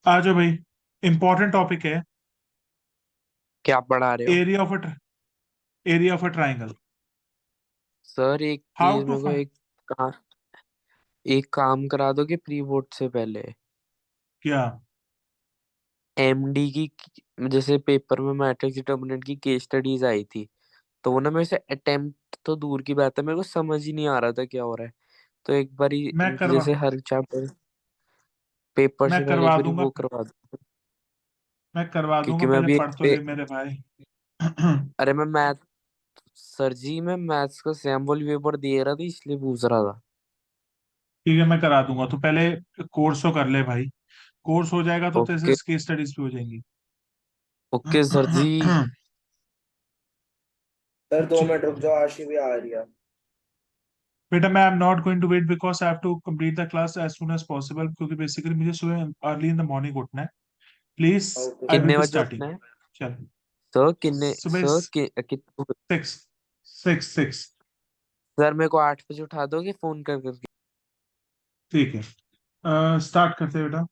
आ जाओ भाई। Important topic है। क्या पढ़ा रहे हो? Area of a area of a triangle. Sir एक हाउ प्लीज टू मेरे को फाइंड। एक काम करा दोगे प्री बोर्ड से पहले। क्या? एमडी की जैसे पेपर में मैट्रिक्स डिटर्मिनेंट की केस स्टडीज आई थी, तो वो ना मेरे से अटेम्प्ट तो दूर की बात है, मेरे को समझ ही नहीं आ रहा था क्या हो रहा है। तो एक बारी मैं इनकी करवा जैसे हर चैप्टर पेपर मैं से पहले एक करवा बारी दूंगा। वो करवा दो। मैं करवा दूंगा, क्योंकि मैं पहले अभी पढ़ तो ले मेरे भाई। ठीक अरे मैं मैथ सर जी मैं मैथ्स का सैम्पल पेपर दे रहा था इसलिए पूछ रहा था। है, मैं करा दूंगा। तो पहले कोर्स तो कर ले भाई। कोर्स हो जाएगा तो तेरे ओके। से केस स्टडीज भी हो जाएंगी। Okay sir ji. Sir 2 minute रुक जाओ, आशी भी आ रही है। बेटा मैं I am not going to wait because I have to complete the class as soon as possible, क्योंकि बेसिकली मुझे सुबह अर्ली इन द मॉर्निंग उठना है। प्लीज। ओके आई विल कितने बी बजे स्टार्टिंग। उठना है? चल। सर कितने सुबह सर कितने? 6 6 6। सर मेरे को 8 बजे उठा दोगे फोन कर करके? ठीक है। स्टार्ट करते हैं बेटा।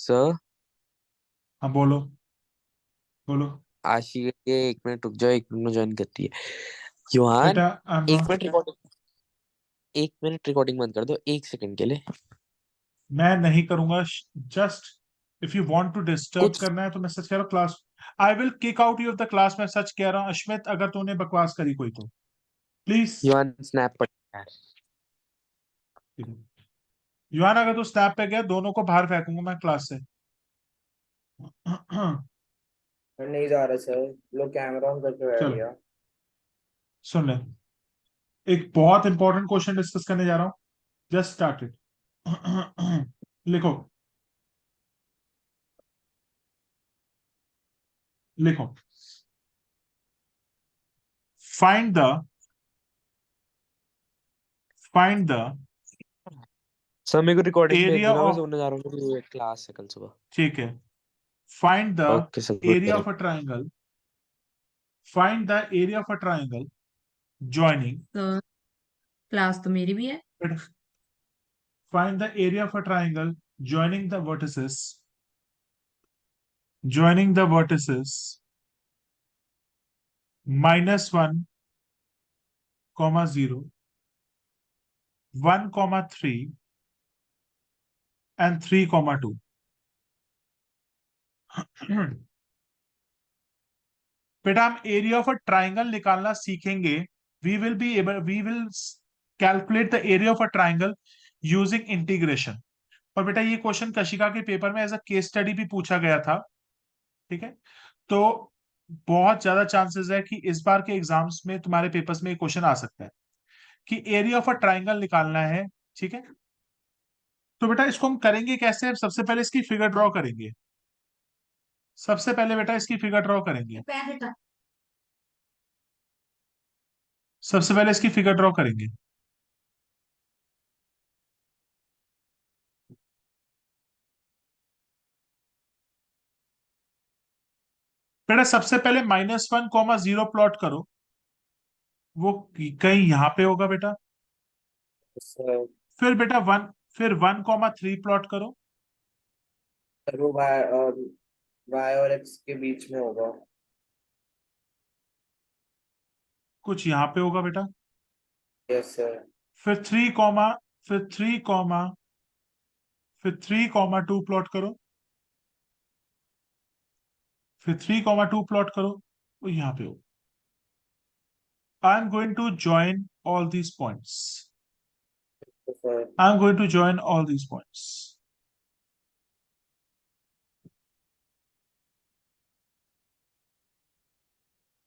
सर हाँ बोलो। बोलो। आशी के 1 मिनट रुक जाओ, 1 मिनट में ज्वाइन करती है। युहान बेटा आई एम एक not. Minute recording 1 minute recording बंद कर दो 1 सेकंड के लिए। मैं नहीं करूंगा। Just if you want to disturb कुछ करना है तो मैं सच कह रहा हूँ class. I will kick out you of the class. मैं सच कह रहा हूँ अश्मित, अगर तूने बकवास करी कोई तो प्लीज। युहान स्नैप पर यार। युवान, अगर तू स्नैप पे गया दोनों को बाहर फेंकूंगा मैं क्लास से। मैं नहीं जा रहा सर, लोग कैमरा ऑन करके बैठ चलो गया। सुन ले। एक बहुत इंपॉर्टेंट क्वेश्चन डिस्कस करने जा रहा हूँ। Just started. लिखो। लिखो। Find the find the sir मेरे को रिकॉर्डिंग भेज एरिया देना, मैं ऑफ। सोने जा रहा हूँ, मेरी क्लास है कल सुबह। ठीक है। Find the okay sir, good area night. Of a triangle. Find the area of a triangle joining तो क्लास तो मेरी भी है। find the area of a triangle joining the vertices -1, 0, 1, 3 and 3, 2। बेटा हम एरिया ऑफ अ ट्राइंगल निकालना सीखेंगे। We will calculate the area of a triangle using integration. और बेटा ये क्वेश्चन कशिका के पेपर में एज अ केस स्टडी भी पूछा गया था। ठीक है। तो बहुत ज्यादा चांसेस है कि इस बार के एग्जाम्स में तुम्हारे पेपर्स में एक क्वेश्चन आ सकता है कि एरिया ऑफ अ ट्राइंगल निकालना है। ठीक है। तो बेटा इसको हम करेंगे कैसे? सबसे पहले इसकी फिगर ड्रॉ करेंगे। सबसे पहले बेटा इसकी फिगर ड्रॉ करेंगे। सबसे पहले इसकी फिगर ड्रॉ करेंगे। बेटा सबसे पहले -1, 0 प्लॉट करो। वो कहीं यहाँ पे होगा बेटा। सर फिर बेटा 1 फिर 1, 3 प्लॉट करो। वो वाई और एक्स के बीच में होगा। कुछ यहाँ पे होगा बेटा। Yes sir. फिर 3, फिर 3, फिर 3, 2 प्लॉट करो। फिर 3, 2 प्लॉट करो। वो यहाँ पे हो। I am going to join all these points. Sir I am going to join all these points.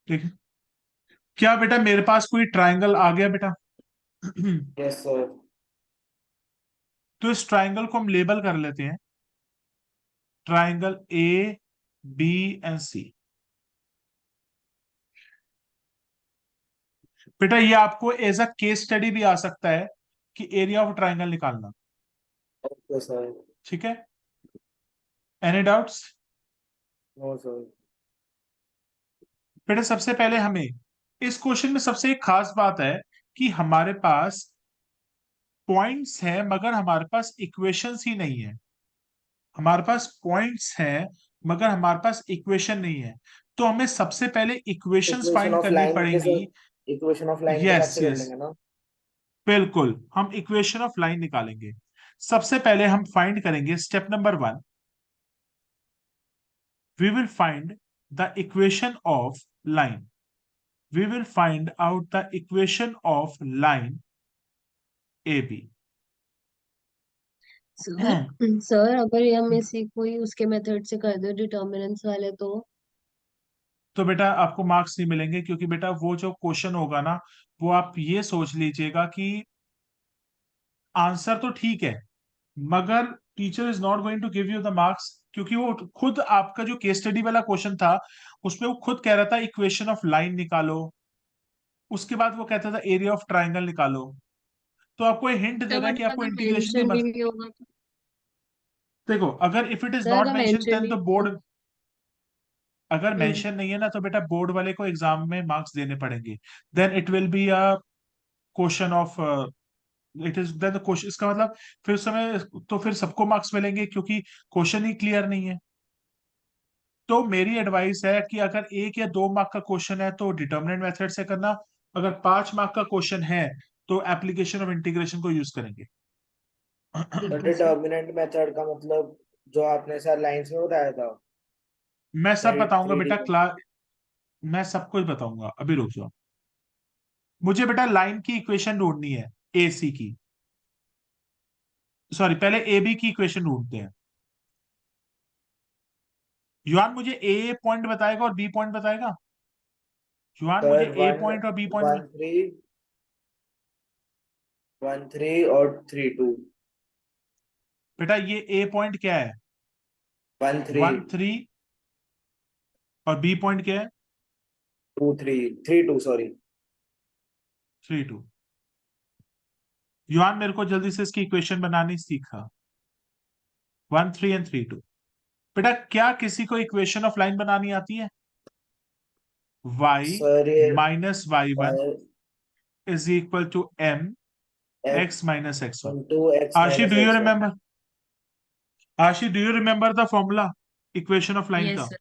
ठीक है। क्या बेटा मेरे पास कोई ट्राइंगल आ गया बेटा? Yes sir. तो इस ट्राइंगल को हम लेबल कर लेते हैं। Triangle A, B and C। बेटा ये आपको एज अ केस स्टडी भी आ सकता है कि एरिया ऑफ ट्राइंगल निकालना। Okay sir. ठीक है, एनी डाउट्स? No sir. बेटा सबसे पहले हमें इस क्वेश्चन में सबसे एक खास बात है कि हमारे पास पॉइंट्स हैं मगर हमारे पास इक्वेशंस ही नहीं है। हमारे पास पॉइंट्स हैं मगर हमारे पास इक्वेशन नहीं है। तो हमें सबसे पहले इक्वेशंस इक्वेशन फाइंड ऑफ करनी लाइन के पड़ेंगी। सर, इक्वेशन ऑफ लाइन के हिसाब यस से कर यस, लेंगे ना। बिल्कुल, हम इक्वेशन ऑफ लाइन निकालेंगे। सबसे पहले हम फाइंड करेंगे step number 1, we will find the equation of line. we will find out the equation of line AB. सर सर अगर ये हम इसी कोई उसके मेथड से कर दो डिटर्मिनेंट्स वाले तो बेटा आपको मार्क्स नहीं मिलेंगे, क्योंकि बेटा वो जो क्वेश्चन होगा ना, वो आप ये सोच लीजिएगा कि आंसर तो ठीक है मगर teacher is not going to give you the marks, क्योंकि वो खुद आपका जो केस स्टडी वाला क्वेश्चन था उसमें वो खुद कह रहा था इक्वेशन ऑफ लाइन निकालो, उसके बाद वो कहता था एरिया ऑफ ट्राइंगल निकालो। तो आपको हिंट दे सर रहा है बट कि आपको अगर इंटीग्रेशन की मेंशन ही नहीं होगा तो देखो, अगर if it is sir not अगर मेंशन मेंशन देन ही तो नहीं बोर्ड, अगर हम्म मेंशन नहीं है ना तो बेटा बोर्ड वाले को एग्जाम में मार्क्स देने पड़ेंगे। Then it will be a question of, it is then question, इसका मतलब फिर उस समय तो फिर सबको मार्क्स मिलेंगे क्योंकि क्वेश्चन ही क्लियर नहीं है। तो मेरी एडवाइस है कि अगर 1 या 2 मार्क का क्वेश्चन है तो डिटर्मिनेंट मेथड से करना, अगर 5 मार्क का क्वेश्चन है तो एप्लीकेशन ऑफ इंटीग्रेशन को यूज करेंगे। तो ठीक है सर डिटर्मिनेंट मेथड का मतलब जो आपने सर लाइंस में बताया था, मैं सब थ्री बताऊंगा थ्री डी बेटा में। क्लास, मैं सब कुछ बताऊंगा, अभी रुक जाओ। मुझे बेटा लाइन की इक्वेशन ढूंढनी है, ए सी की, सॉरी पहले ए बी की इक्वेशन ढूंढते हैं। युआन मुझे ए पॉइंट बताएगा और बी पॉइंट बताएगा। युआन मुझे सर ए वन पॉइंट और बी पॉइंट। 1 3 1 3 और 3 2। बेटा ये ए पॉइंट क्या है? 1 3 1 3, और बी पॉइंट क्या है? 2 3 3 2 सॉरी। 3 2। युआन मेरे को जल्दी से इसकी इक्वेशन बनानी सीखा। 1 3 and 3 2। बेटा क्या किसी को इक्वेशन ऑफ लाइन बनानी आती है? y सर ये minus y1 y is equal to m x x minus x1। into x Ashi minus do you x1। Remember, Ashi do you remember the formula equation of line yes का? Sir.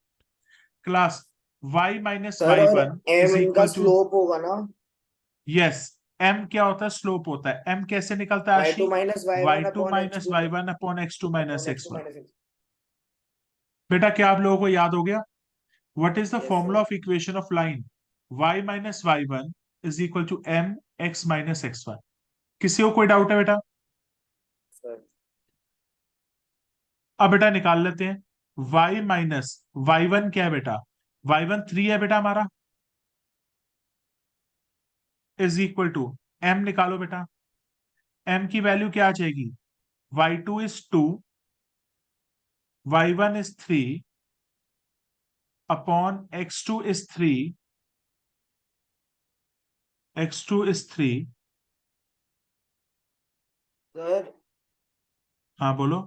Class y minus sir y और one m is इनका equal to, slope होगा ना। Yes, m क्या होता है? Slope होता है। m कैसे निकलता है y2 आशी? minus y1 y2 upon minus x2 Y one upon x2 upon minus x2 x1। minus x। बेटा क्या आप लोगों को याद हो गया? What is the yes formula sir. Of equation of line? y minus Y one is equal to m x minus x1। किसी को कोई डाउट है बेटा? सर अब बेटा निकाल लेते हैं। y माइनस वाई वन क्या है बेटा? y1 3 है बेटा हमारा, इज इक्वल टू m निकालो बेटा। m की वैल्यू क्या आ जाएगी? y2 is 2, y1 is 3 upon x2 is 3, x2 is 3। Sir हाँ बोलो।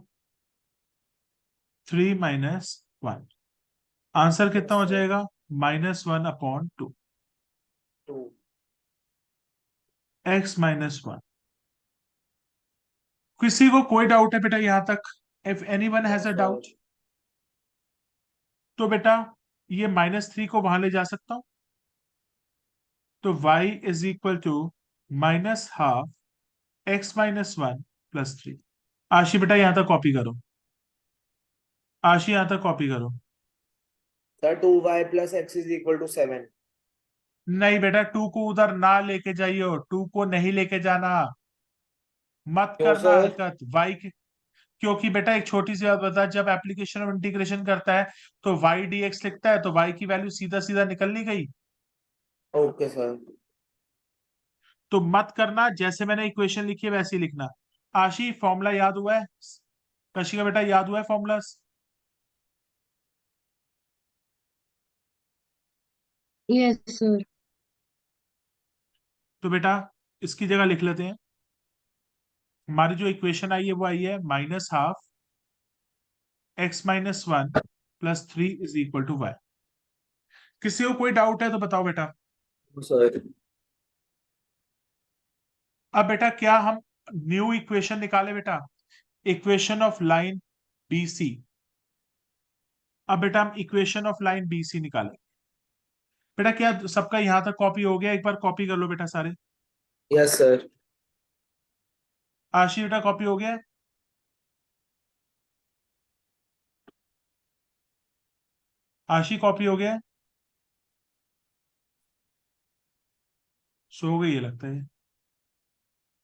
3 माइनस 1, आंसर कितना यस हो सर जाएगा? -1/2, 2। x minus 1। किसी को कोई डाउट है बेटा यहां तक? If anyone no has a sir. Doubt तो बेटा ये -3 को वहां ले जा सकता हूं, तो y is equal to -12 x minus 1 plus 3। Ashi बेटा यहां तक कॉपी करो, आशी यहां तक कॉपी करो। Sir 2y plus x is equal to 7। नहीं बेटा 2 को उधर ना लेके जाइयो, 2 को नहीं लेके जाना, मत क्यों करना सर। हरकत y के, क्योंकि बेटा एक छोटी सी बात बता, जब एप्लीकेशन ऑफ इंटीग्रेशन करता है तो y dx लिखता है तो y की वैल्यू सीधा सीधा निकल नहीं गई। Okay sir. तो मत करना, जैसे मैंने इक्वेशन लिखी है वैसे ही लिखना। आशी फॉर्मूला याद हुआ है? कशिका बेटा याद हुआ है फॉर्मूला? यस सर तो बेटा इसकी जगह लिख लेते हैं, हमारी जो इक्वेशन आई है वो आई है -12 x-1 + 3 = y। किसी को कोई डाउट है तो बताओ बेटा। सर अब बेटा क्या हम न्यू इक्वेशन निकाले बेटा, इक्वेशन ऑफ लाइन BC। अब बेटा हम इक्वेशन ऑफ लाइन BC निकालें। बेटा क्या सबका यहां तक कॉपी हो गया? एक बार कॉपी कर लो बेटा सारे। Yes sir. आशी बेटा कॉपी हो गया है? आशी कॉपी हो गया है? सो गई है लगता है।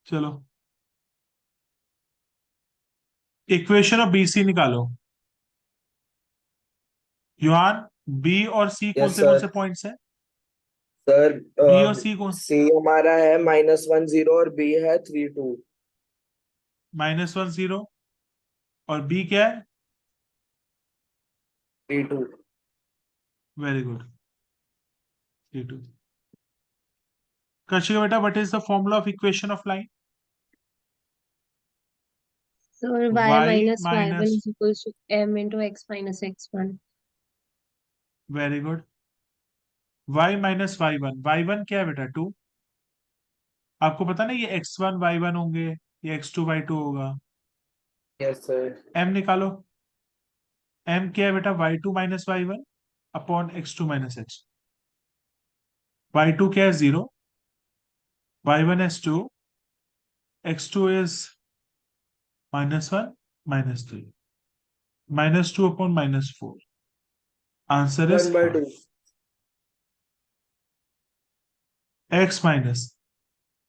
चलो इक्वेशन ऑफ BC निकालो। युहान, बी और सी यस कौन से सर। पॉइंट्स है? सर बी और सी कौन? सी हमारा है -10 और बी है 32। -10 और बी क्या है? 32। Very good, 32। कशिका बेटा what is the formula of equation of line? Sir y y minus y1 minus, is equals to m into x minus x1. Very good, y minus y1 क्या है बेटा? 2। आपको पता ना ये x1 y1 होंगे, ये x2 y2 होगा। Yes sir. m निकालो। m क्या है बेटा? y2 minus y1 upon x2 minus x। y2 क्या है? 0। y1 is 2, x2 is -1 -3, -2 upon -4। Answer is 1/2। x minus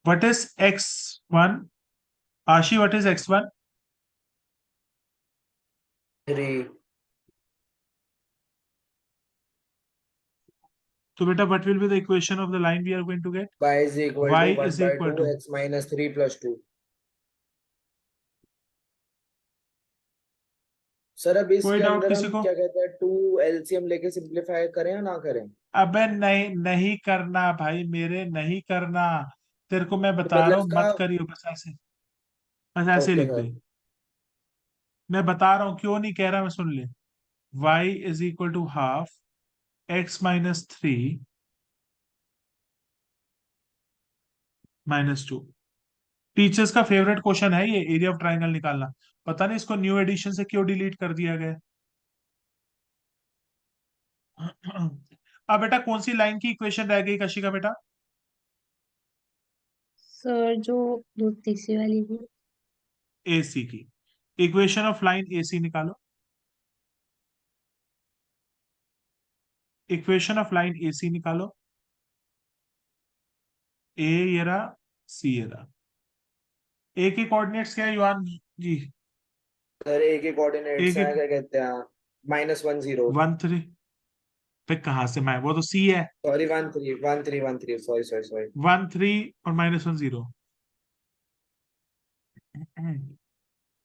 what is x1? Ashi what is x1? 3। तो बेटा what will be the equation of the line we are going to get? y is equal y to is 1/2 equal to, x minus 3 plus 2। सर अब कोई इसके doubt अंदर किसी हम को? क्या कहते हैं 2 एलसीएम लेके सिंप्लीफाई करें या ना करें? अबे नहीं, नहीं करना भाई मेरे, नहीं करना। तेरे को मैं तो बता रहा मतलब हूँ इसका। मत करियो, बस ऐसे, बस ऐसे ओके लिख दे। सर। मैं बता रहा हूँ क्यों नहीं कह रहा, मैं सुन ले। y is equal to half x minus 3 -2। Teachers का फेवरेट क्वेश्चन है ये, एरिया ऑफ ट्राइंगल निकालना। पता नहीं इसको न्यू एडिशन से क्यों डिलीट कर दिया गया। अब बेटा कौन सी लाइन की इक्वेशन रह गई कशिका बेटा? सर जो जो तीसरी वाली थी। AC की। इक्वेशन ऑफ लाइन AC निकालो। इक्वेशन ऑफ लाइन AC निकालो। ए ये रहा, सी ये रहा। ए के कोऑर्डिनेट्स क्या है युवान जी? सर ए के ए कोऑर्डिनेट्स के हैं क्या कहते हैं -10। 1 3, पे कहाँ से मैं, वो तो सी है। Sorry 1 3 1 3 1 3 sorry sorry sorry. 1 3 और -1 0।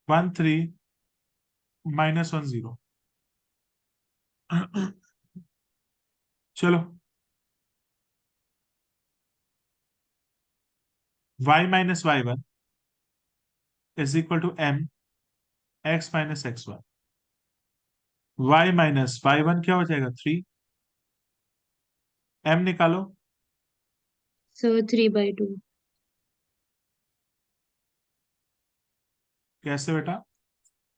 1 3 -1 0। चलो y minus y1 is equal to m x minus x1। y minus y1 क्या हो जाएगा? 3। m निकालो। सर 3/2। कैसे बेटा?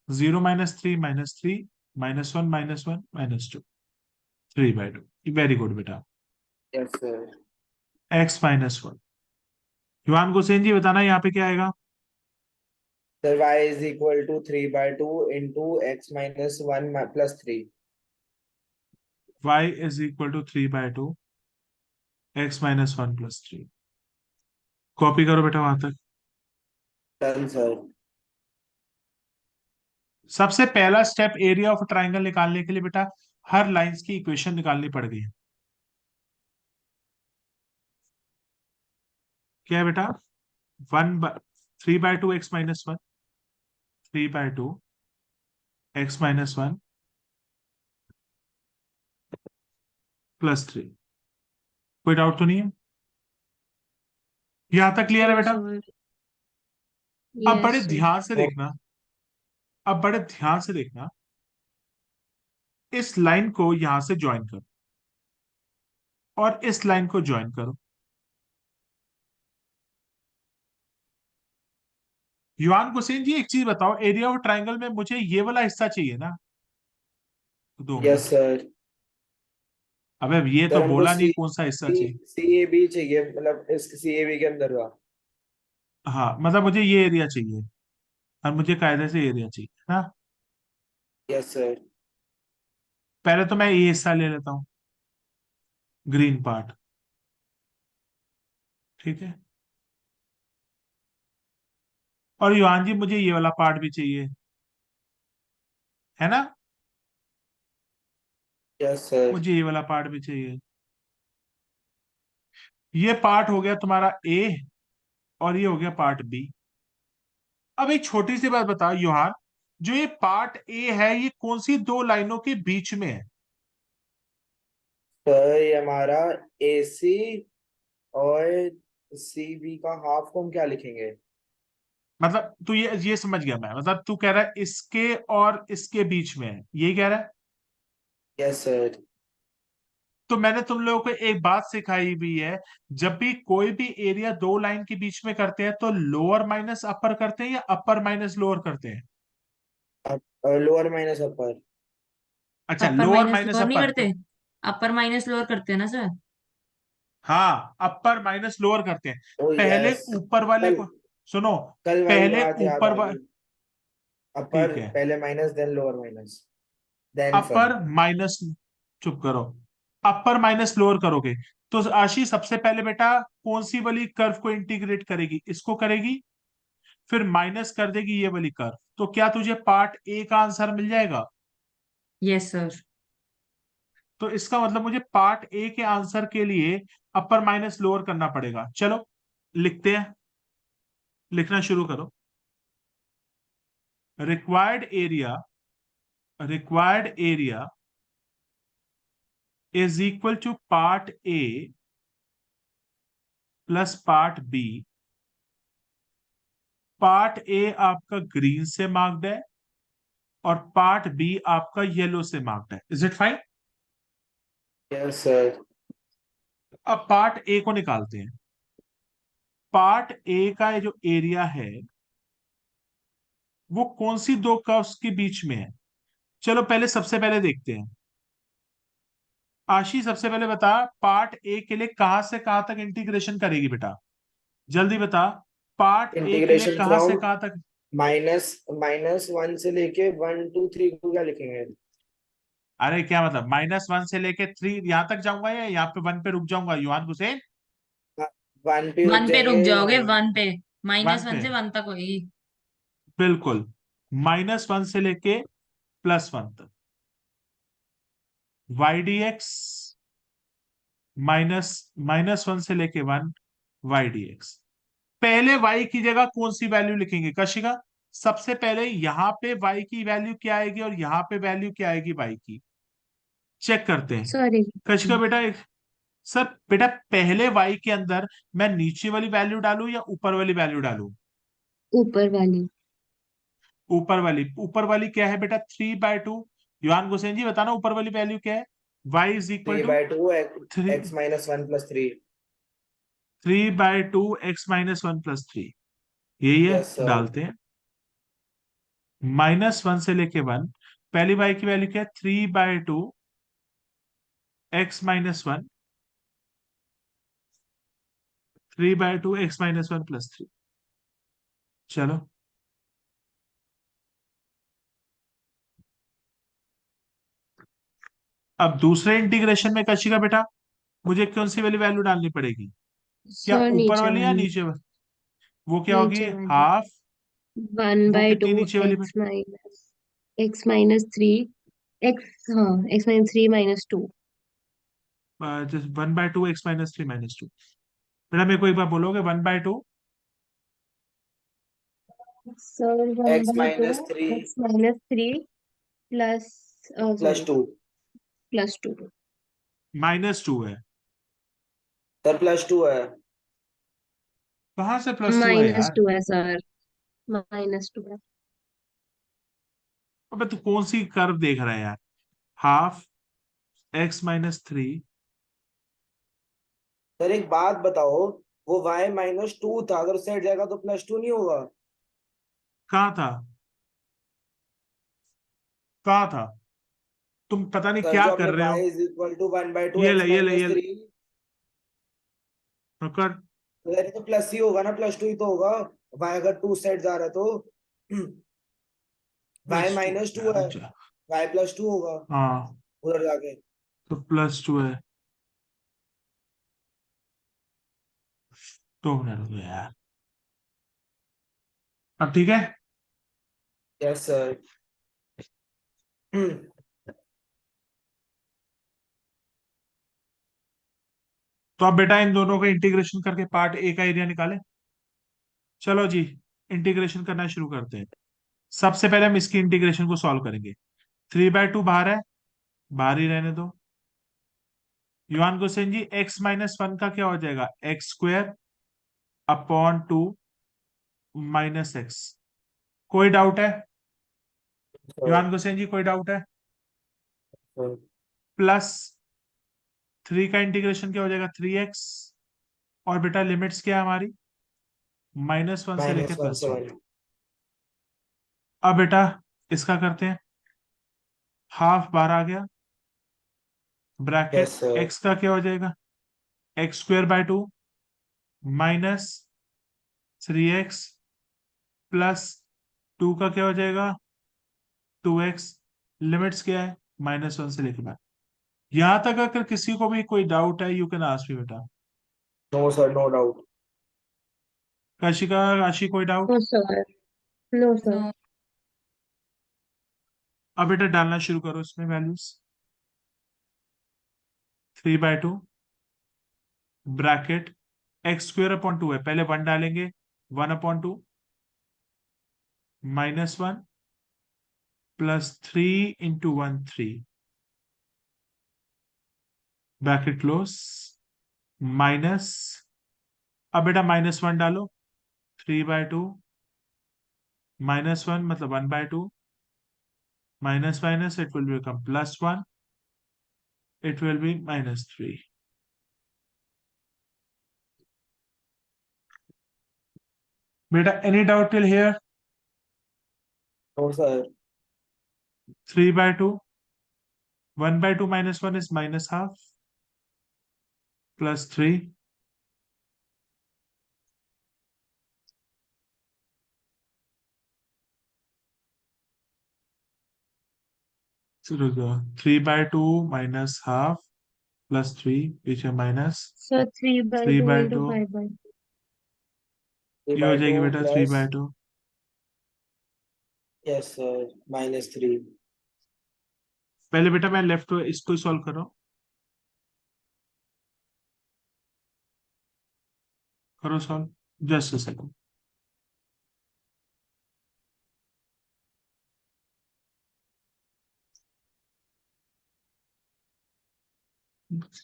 0 -3 -3 -1 -1 -2, 3/2। वेरी गुड बेटा। Yes sir. x -1। युवान गोसेन जी बताना यहाँ पे क्या आएगा? Sir y is equal to 3/2 into x minus 1 plus 3। y is equal to 3/2 x -1 + 3। Copy करो बेटा वहां तक। Done sir. सबसे पहला स्टेप एरिया ऑफ ट्राइंगल निकालने के लिए बेटा हर लाइंस की इक्वेशन निकालनी पड़ गई है। क्या है बेटा? 3/2 x -1, 3/2 x -1 + 3। कोई डाउट तो नहीं है? यहां तक क्लियर है बेटा? सर अब बड़े यस सर। ध्यान से देखना, अब बड़े ध्यान से देखना, इस लाइन को यहां से ज्वाइन करो और इस लाइन को ज्वाइन करो। युवान हुसैन जी एक चीज बताओ, एरिया ऑफ ट्राइंगल में मुझे ये वाला हिस्सा चाहिए ना? 2 मिनट। Yes sir. अबे ये तो सर हमको बोला नहीं सी कौन सा हिस्सा चाहिए। सी ए बी चाहिए, मतलब इस सी ए बी के अंदर का। हाँ मतलब मुझे ये एरिया चाहिए और मुझे कायदे से एरिया चाहिए ना। Yes sir. पहले तो मैं ये हिस्सा ले लेता हूँ, ग्रीन पार्ट, ठीक है। और युवान जी मुझे ये वाला पार्ट भी चाहिए, है ना? Yes sir. मुझे ये वाला पार्ट भी चाहिए। ये पार्ट हो गया तुम्हारा ए और ये हो गया पार्ट बी। अब एक छोटी सी बात बताओ योहान, जो ये पार्ट ए है ये कौन सी 2 लाइनों के बीच में है? सर ये हमारा ए सी और सी बी का हाफ को हम क्या लिखेंगे? मतलब तू ये समझ गया मैं, मतलब तू कह रहा है इसके और इसके बीच में है, यही कह रहा है? Yes sir. तो मैंने तुम लोगों को एक बात सिखाई भी है, जब भी कोई भी एरिया 2 लाइन के बीच में करते हैं तो लोअर माइनस अपर करते हैं या अपर माइनस लोअर करते हैं? लोअर माइनस अपर। अच्छा, upper lower minus minus lower नहीं अपर करते? तो अपर माइनस लोअर करते हैं ना सर? हाँ, अपर माइनस लोअर करते हैं। ओ पहले यस। ऊपर वाले कल को सुनो, कल वाली पहले बात याद ऊपर आ गई। अपर ठीक है, पहले minus then lower minus then upper fun. Minus, चुप करो, अपर माइनस लोअर करोगे तो आशी सबसे पहले बेटा कौन सी वाली कर्व को इंटीग्रेट करेगी? इसको करेगी, फिर माइनस कर देगी ये वाली कर्व। तो क्या तुझे पार्ट ए का आंसर मिल जाएगा? Yes sir. तो इसका मतलब मुझे पार्ट ए के आंसर के लिए अपर माइनस लोअर करना पड़ेगा। चलो लिखते हैं, लिखना शुरू करो। Required area, required area is equal to part A plus part B. Part A आपका ग्रीन से मार्क्ड है और पार्ट बी आपका येलो से मार्क्ड है। Is it fine? Yes sir. अब पार्ट ए को निकालते हैं। पार्ट ए का ये जो एरिया है वो कौन सी 2 कर्व्स के बीच में है? चलो पहले सबसे पहले देखते हैं। आशी सबसे पहले बता, पार्ट ए के लिए कहां से कहां तक इंटीग्रेशन करेगी बेटा? जल्दी बता, पार्ट ए के लिए इंटीग्रेशन कहां से फ्रॉम कहां तक? माइनस माइनस वन से लेके 1 2 3 को क्या लिखेंगे? अरे क्या मतलब, -1 से लेके 3 यहां तक जाऊंगा या यहाँ पे 1 पे रुक जाऊंगा युवान हुसैन? 1 पे रुक 1 पे रुक जाएंगे या जाओगे, वन? 1 पे। 1 -1 पे, से 1 तक होगी। बिल्कुल, -1 से लेके +1 तक। वाई डी एक्स -1 से लेके 1, वाई डी एक्स। पहले y की जगह कौन सी वैल्यू लिखेंगे कशिका? सबसे पहले यहां पे y की वैल्यू क्या आएगी और यहां पे वैल्यू क्या आएगी y की, चेक करते हैं। सॉरी। कशिका बेटा सर बेटा पहले y के अंदर मैं नीचे वाली वैल्यू डालूं या ऊपर वाली वैल्यू डालूं? ऊपर वाली। ऊपर वाली। ऊपर वाली क्या है बेटा? 3/2। युवान गुसेन जी बताना ऊपर वाली वैल्यू क्या है? y is equal three two by two 3, x minus one plus 3। 3/2 x-1 + 3, यही है। Yes sir. डालते हैं -1 से लेके 1। पहली y की वैल्यू क्या है? 3/2 x-1, 3/2 x-1 + 3। चलो अब दूसरे इंटीग्रेशन में कशिका बेटा मुझे कौन सी वाली वैल्यू डालनी पड़ेगी? क्या सर ऊपर नीचे वाली या वाली। नीचे वाली? वो क्या होगी? नीचे वाली। हाफ। वो1/2 कितनी नीचे वाली? x-3 x, हाँ x-3 -2। 1/2 x-3 - 2। बेटा मेरे को एक बार बोलोगे 1/2? Sir x 1/2 minus three x-3 plus plus sorry 2। +2। -2 है। सर प्लस 2 है। कहाँ से +2 है यार? -2 है सर, -2 है। अबे तू कौन सी कर्व देख रहा है यार? Half x-3। सर एक बात बताओ, वो y-2 था, अगर उससे हट जाएगा तो +2 नहीं होगा? कहाँ था? कहाँ था? तुम पता नहीं सर क्या जो कर हमने रहे y हो। इज इक्वल टू 1/2 ये ले x ये ले ये ले, 3, पकड़। तो यार ये तो प्लस ही होगा ना, +2 ही तो होगा। y अगर 2 सेट जा रहा है तो y +2 -2 यार, है, अच्छा। y +2 होगा हाँ, उधर जाके। तो +2 है। 2 मिनट हो गया यार। अब ठीक है। Yes sir. तो अब बेटा इन दोनों का इंटीग्रेशन करके पार्ट ए का एरिया निकाले। चलो जी, इंटीग्रेशन करना शुरू करते हैं। सबसे पहले हम इसकी इंटीग्रेशन को सॉल्व करेंगे। 3/2 बाहर है, बाहर ही रहने दो। युवान गोसेन जी, x-1 का क्या हो जाएगा? x² / 2 -x। कोई डाउट है? युवान गोसेन जी, कोई डाउट है? +3 का इंटीग्रेशन क्या हो जाएगा? 3x। और बेटा लिमिट्स क्या है हमारी? -1 से लेके -1 से +1। 1। अब बेटा इसका करते हैं। हाफ बाहर आ गया, ब्रैकेट यस सर। x का क्या हो जाएगा? x² / 2 -3x +2 का क्या हो जाएगा? 2x। लिमिट्स क्या है? -1 से लेके बाहर। यहां तक अगर किसी को भी कोई डाउट है, यू कैन आस्क मी बेटा। No sir, no doubt. Kashika, Rashi, कोई doubt? No sir, no sir. No. अब बेटा डालना शुरू करो इसमें वैल्यूज। 3/2 ब्रैकेट x² / 2 है, पहले 1 डालेंगे। 1/2 -1 +3 × 1 3 ब्रैकेट क्लोज माइनस। अब बेटा -1 डालो। 3/2 -1 मतलब 1/2 minus minus it will become +1, it will be -3। बेटा any doubt till here? No sir. 3/2 1/2 -1 is -half +3 3/2 -half +3 पीछे माइनस। सर 3/2 × 3/2 5/2। थ्री ये हो बाई टू जाएगी बेटा प्लस 3/2। Yes sir -3। पहले बेटा मैं लेफ्ट इसको सॉल्व कर रहा हूँ। करो सॉल्व, जस्ट अ सेकंड।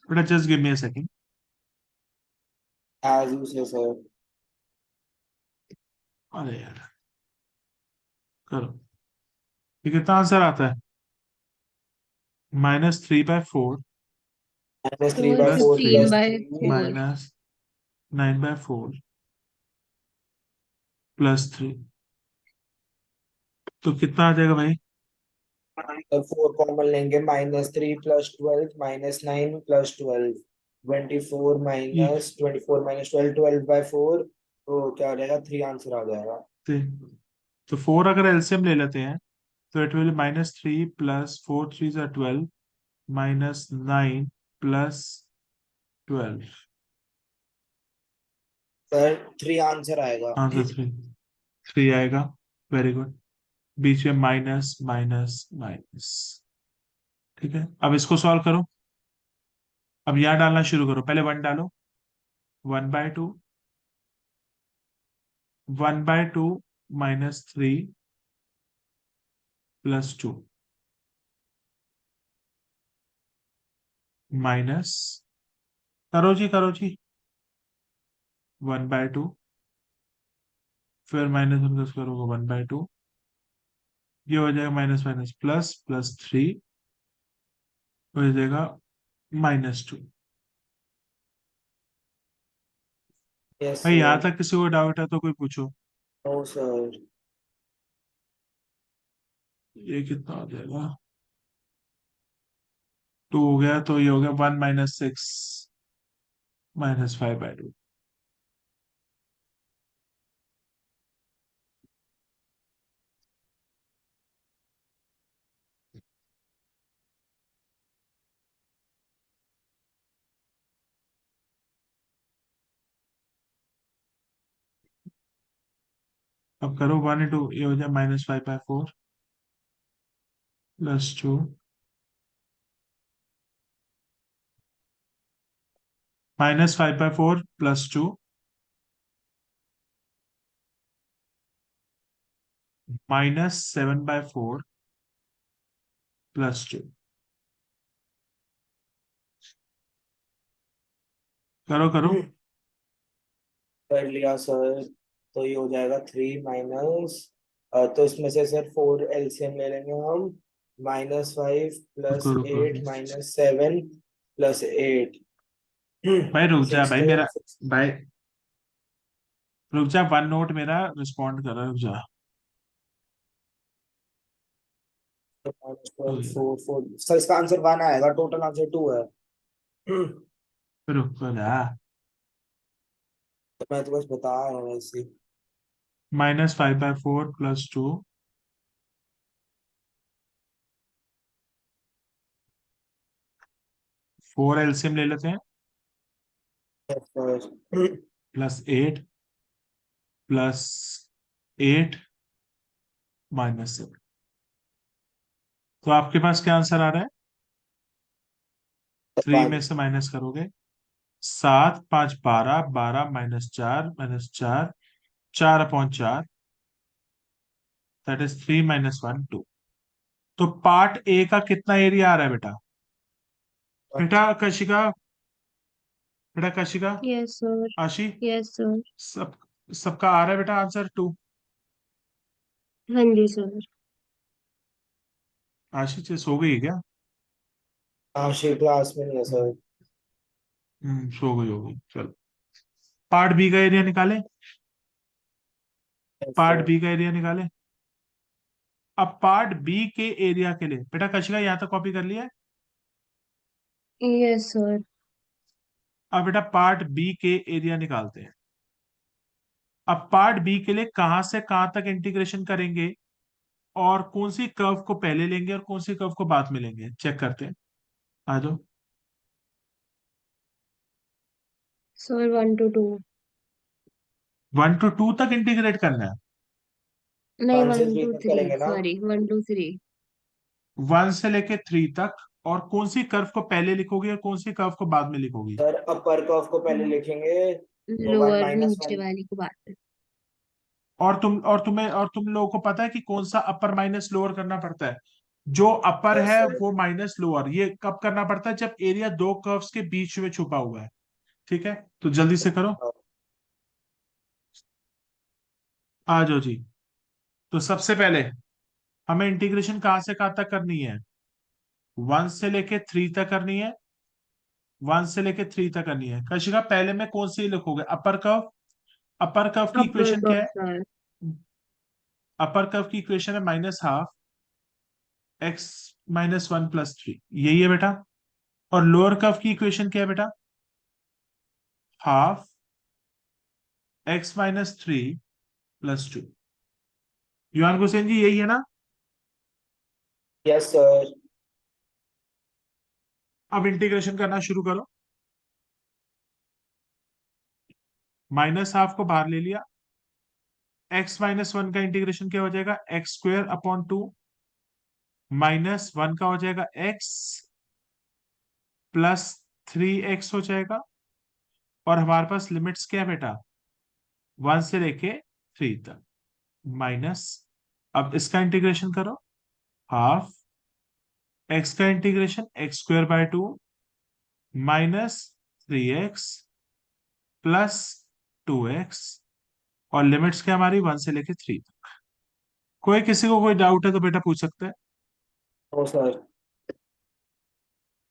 बेटा just give me a second. As you say sir. अरे यार, करो। ये कितना आंसर आता है? -3/4 प्लस -3/4 3 4/15/4। -9/4 +3। तो कितना आ जाएगा भाई? तो 4 कॉमन लेंगे, -3 +12 -9 +12 24 ये -24 -12 12/4। तो क्या हो जाएगा? 3 आंसर आ जाएगा। तो 4 अगर एलसीएम ले लेते हैं तो इट विल -3 +4 3 12 -9 +12। सर 3 आंसर आएगा। आंसर 3 आएगा। Very good. बीच में माइनस माइनस माइनस। ठीक है, अब इसको सॉल्व करो। अब यहां डालना शुरू करो, पहले 1 डालो। 1/2 1/2 -3 +2 माइनस। करो जी करो जी। 1/2 फिर -1 का स्क्वायर होगा 1/2, ये हो जाएगा माइनस माइनस प्लस, +3 हो जाएगा -2। यस भाई यहाँ सर। तक किसी को डाउट है तो कोई पूछो। No sir. ये कितना हो जाएगा, 2 हो गया, तो ये हो गया 1 - 6 -5/2। अब करो 1 × 2, ये हो जाए -5/4 +2 -5/4 +2 -7/4 +2। करो करो। कर लिया सर। तो ये हो जाएगा 3 माइनस, तो इसमें से सर 4 एलसीएम ले लेंगे हम। -5 प्लस करो 8 करो -7 प्लस 8। भाई रुक जा भाई, 16 मेरा भाई रुक जा, 1 नोट मेरा रिस्पॉन्ड कर रहा है, रुक जा। 4 4 सर इसका आंसर 1 आएगा, टोटल आंसर 2 है। रुक जा। तो मैं तो बस बता रहा हूँ ऐसे ही। -5/4 +2 4 एलसीएम ले लेते हैं, सर +8 +8 -7। तो आपके पास क्या आंसर आ रहा है? 3 में 1। से माइनस करोगे, 7 5 12, 12 -4 -4, 4/4, दैट इज 3 -1 2। तो पार्ट ए का कितना एरिया आ रहा है बेटा? बेटा कशिका, बेटा कशिका, यस सर। आशी, यस सर। सब सबका आ रहा है बेटा आंसर 2। हाँ जी सर। आशी से सो गई है क्या? आशी क्लास में नहीं है सर। सो गई होगी, चलो। पार्ट बी का एरिया निकाले, यस पार्ट सर। बी का एरिया निकाले। अब पार्ट बी के एरिया के लिए बेटा कशिका यहां तक कॉपी कर लिया है। Yes sir. अब बेटा पार्ट बी के एरिया निकालते हैं। अब पार्ट बी के लिए कहां से कहां तक इंटीग्रेशन करेंगे, और कौन सी कर्व को पहले लेंगे और कौन सी कर्व को बाद में लेंगे, चेक करते हैं। आ जाओ। Sir 1 to 2। 1 to 2 तक इंटीग्रेट करना है। नहीं 1 से 1 3 to तक 3 करेंगे ना। Sorry 1 to 3। 1 से लेके 3 तक, और कौन सी कर्व को पहले लिखोगे और कौन सी कर्व को बाद में लिखोगी? सर अपर कर्व को पहले लिखेंगे, तो 1 लोअर माइनस नीचे 1। वाली को बात है। और तुम लोगों को पता है कि कौन सा अपर माइनस लोअर करना पड़ता है? जो अपर यस है सर। वो माइनस लोअर, ये कब करना पड़ता है? जब एरिया दो कर्व्स के बीच में छुपा हुआ है। ठीक है, तो जल्दी से करो। आ जाओ जी। तो सबसे पहले हमें इंटीग्रेशन कहां से कहां तक करनी है? 1 से लेके 3 तक करनी है। 1 से लेके 3 तक करनी है। कशिका पहले में कौन सी लिखोगे, अपर कर्व? अपर कर्व की अपर इक्वेशन क्या कर्व है? सर। अपर कर्व की इक्वेशन है -12x - 1 + 3, यही है बेटा। और लोअर कर्व की इक्वेशन क्या है बेटा? 12x - 3 + 2। युवान हुसैन जी यही है ना? Yes sir. अब इंटीग्रेशन करना शुरू करो। -12 को बाहर ले लिया। x - 1 का इंटीग्रेशन क्या हो जाएगा? x² / 2 -1 का हो जाएगा x +3x हो जाएगा। और हमारे पास लिमिट्स क्या है बेटा? 1 से लेके 3 तक माइनस। अब इसका इंटीग्रेशन करो, हाफ x का इंटीग्रेशन x² / 2 -3x +2x, और लिमिट्स क्या हमारी 1 से लेके 3 तक। कोई किसी को कोई डाउट है तो बेटा पूछ सकते हैं। No sir.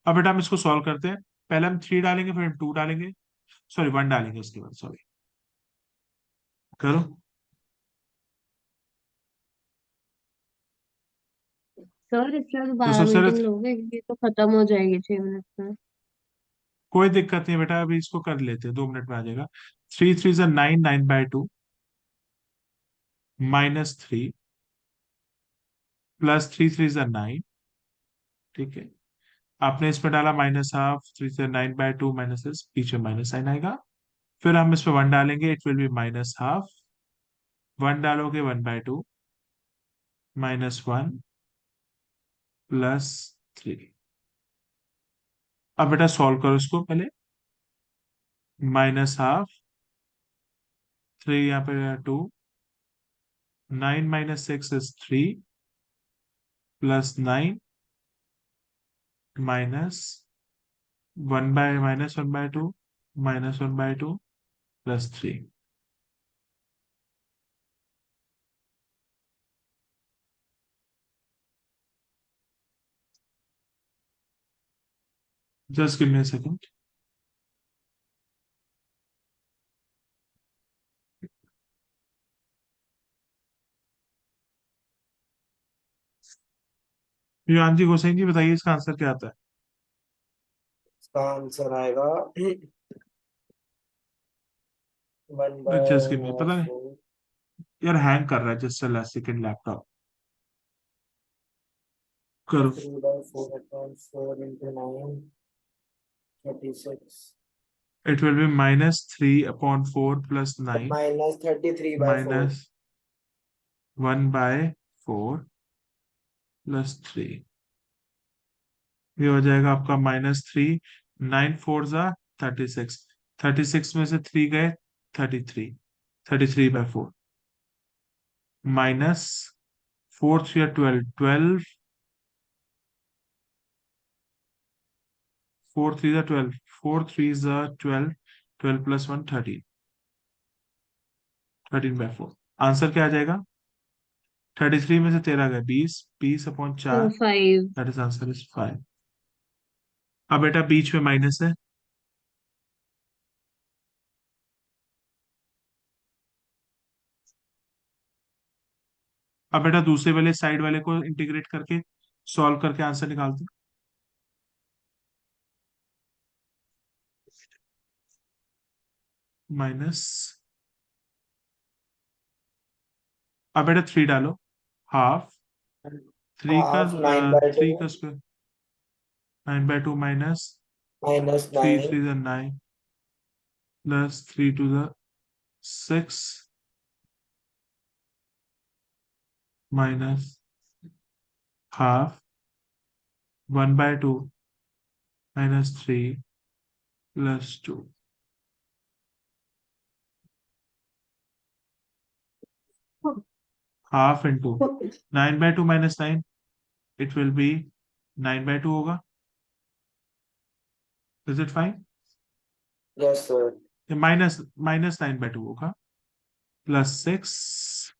अब बेटा हम इसको सॉल्व करते हैं। पहले हम 3 डालेंगे, फिर हम 2 डालेंगे, सॉरी 1 डालेंगे उसके बाद, सॉरी। करो। सर इसके बाद तो 12 सबसे मीटिंग पहले लोगे, ये तो खत्म हो जाएगी 6 मिनट में। कोई दिक्कत नहीं बेटा, अभी इसको कर लेते हैं, 2 मिनट में आ जाएगा। 3 3 9, 9/2 -3 +3 3 9। ठीक है, आपने इसमें डाला -12, 3 9/2 माइनस, पीछे माइनस साइन आएगा। फिर हम इसमें 1 डालेंगे, इट विल बी -12। 1 डालोगे 1/2 -1 +3। अब बेटा सॉल्व करो इसको पहले। -12, 3 यहाँ पे 2, 9 -6 is 3 +9 -1/2 -1/2 +3। Just give me a second. Yuvanshi Gosai ji बताइए इसका आंसर क्या आता इसका आंसर आएगा वन है? बाय जस्ट गिव मी, पता नहीं फोर यार, हैंग कर रहा है, जस्ट अ सेकंड लैपटॉप। करो। 3/4 अपॉन 4 × 9 36 इट विल बी -3/4 +9 -33/4। -1/4 +3। ये हो जाएगा आपका -3। 9 4 × 36, 36 में से 3 गए, 33, 33/4 -4 3 12, 4 3 12, 4 3 12, 12 +1 13, 13/4। आंसर क्या आ जाएगा? 33 में से 13 गए, 20, 20/4, 5। That is answer is 5। अब बेटा बीच में माइनस है, अब बेटा दूसरे वाले साइड वाले को इंटीग्रेट करके सॉल्व करके आंसर निकालते हैं। माइनस, अब बेटा 3 डालो, हाफ, 3 का half 9/2 square 9/2 -3 -9 3 9 +3 6 minus half 1/2 -3 +2। Half into 9/2 -9, it will B 9/2 होगा। Is it fine? Yes sir. -9/2 होगा, +6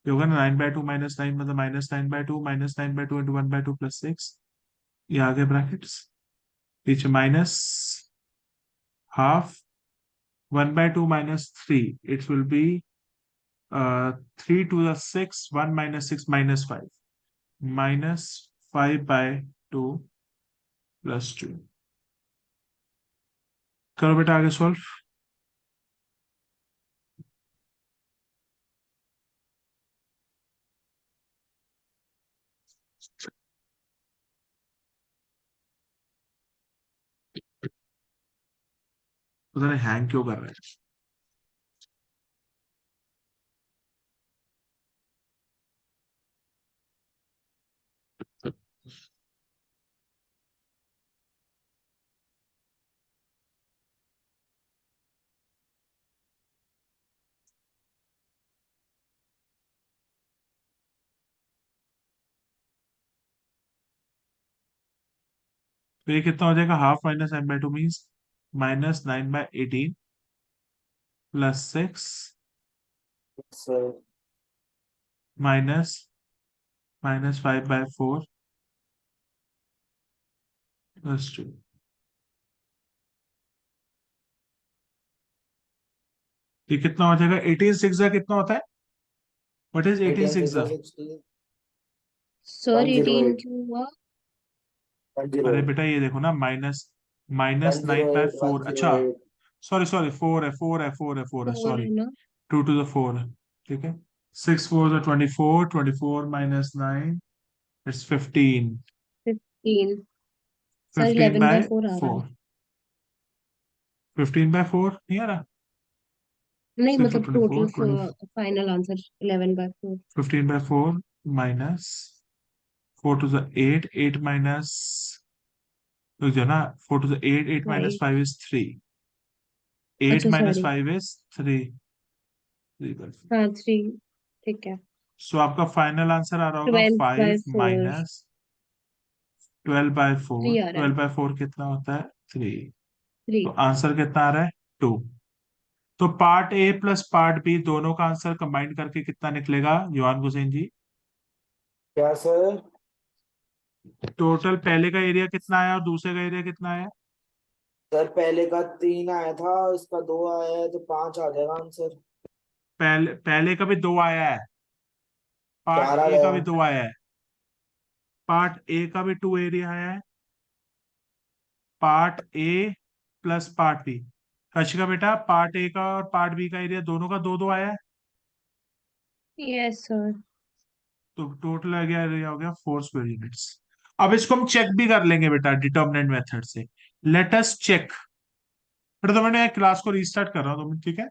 होगा ना। 9/2 -9 मतलब -9/2 -9/2 इंटू 1/2 +6, ये आगे ब्रैकेट्स, पीछे minus half 1/2 -3, it will B 3 to the 6, 1 -6 -5, -5/2 +2। करो बेटा आगे सॉल्व। पता नहीं हैंग क्यों कर रहा है। तो ये कितना हो जाएगा? Half -9/2 means -9/18 +6 sir minus minus 5/4 plus 2। ये कितना हो जाएगा? 18/6 कितना होता है? What is 18 18/6? 16 सर 18 108 क्यों हुआ? अरे 108 बेटा ये देखो ना, माइनस माइनस 9/4। अच्छा, 108 सॉरी सॉरी, 4 है, फोर है सॉरी। ना? 2 to the 4 है, ठीक है। 6 4 24, 24 minus 9, it's 15। 15। Sir 15 11 by bye 4 आ रहा है। 4। 15/4 नहीं आ रहा? नहीं 6 4 मतलब 24 total 20। Final answer 11/4। 15/4 minus 4 to the 8, 8 minus, रुक जाओ ना, 4 to the 8, 8 minus 5। 5 is 3। 8 अच्छा minus सॉरी। 5 is 3। 3/4। हाँ 3। ठीक है। सो आपका फाइनल आंसर आ रहा होगा 12/4। 5 - 12/4। 3 आ रहा है। 12/4 कितना होता है? 3। 3। तो आंसर कितना आ रहा है? 2। तो part A plus part B दोनों का आंसर कंबाइन करके कितना निकलेगा युवान हुसैन जी? क्या सर? टोटल पहले का एरिया कितना आया और दूसरे का एरिया कितना आया? सर पहले का 3 आया था, इसका 2 आया है, तो 5 आ जाएगा आंसर। पहले का भी 2 आया है, पार्ट 4 आ ए का गया। भी 2 आया है, पार्ट ए का भी 2 एरिया आया है, part A plus part B. Kashika बेटा, पार्ट ए का और पार्ट बी का एरिया दोनों का 2 2 आया है, यस सर। तो टोटल एरिया हो गया 4 स्क्वायर यूनिट्स। अब इसको हम चेक भी कर लेंगे बेटा डिटर्मिनेंट मेथड से। Let us check. फिर तो मैंने क्लास को रीस्टार्ट कर रहा हूँ, ठीक है।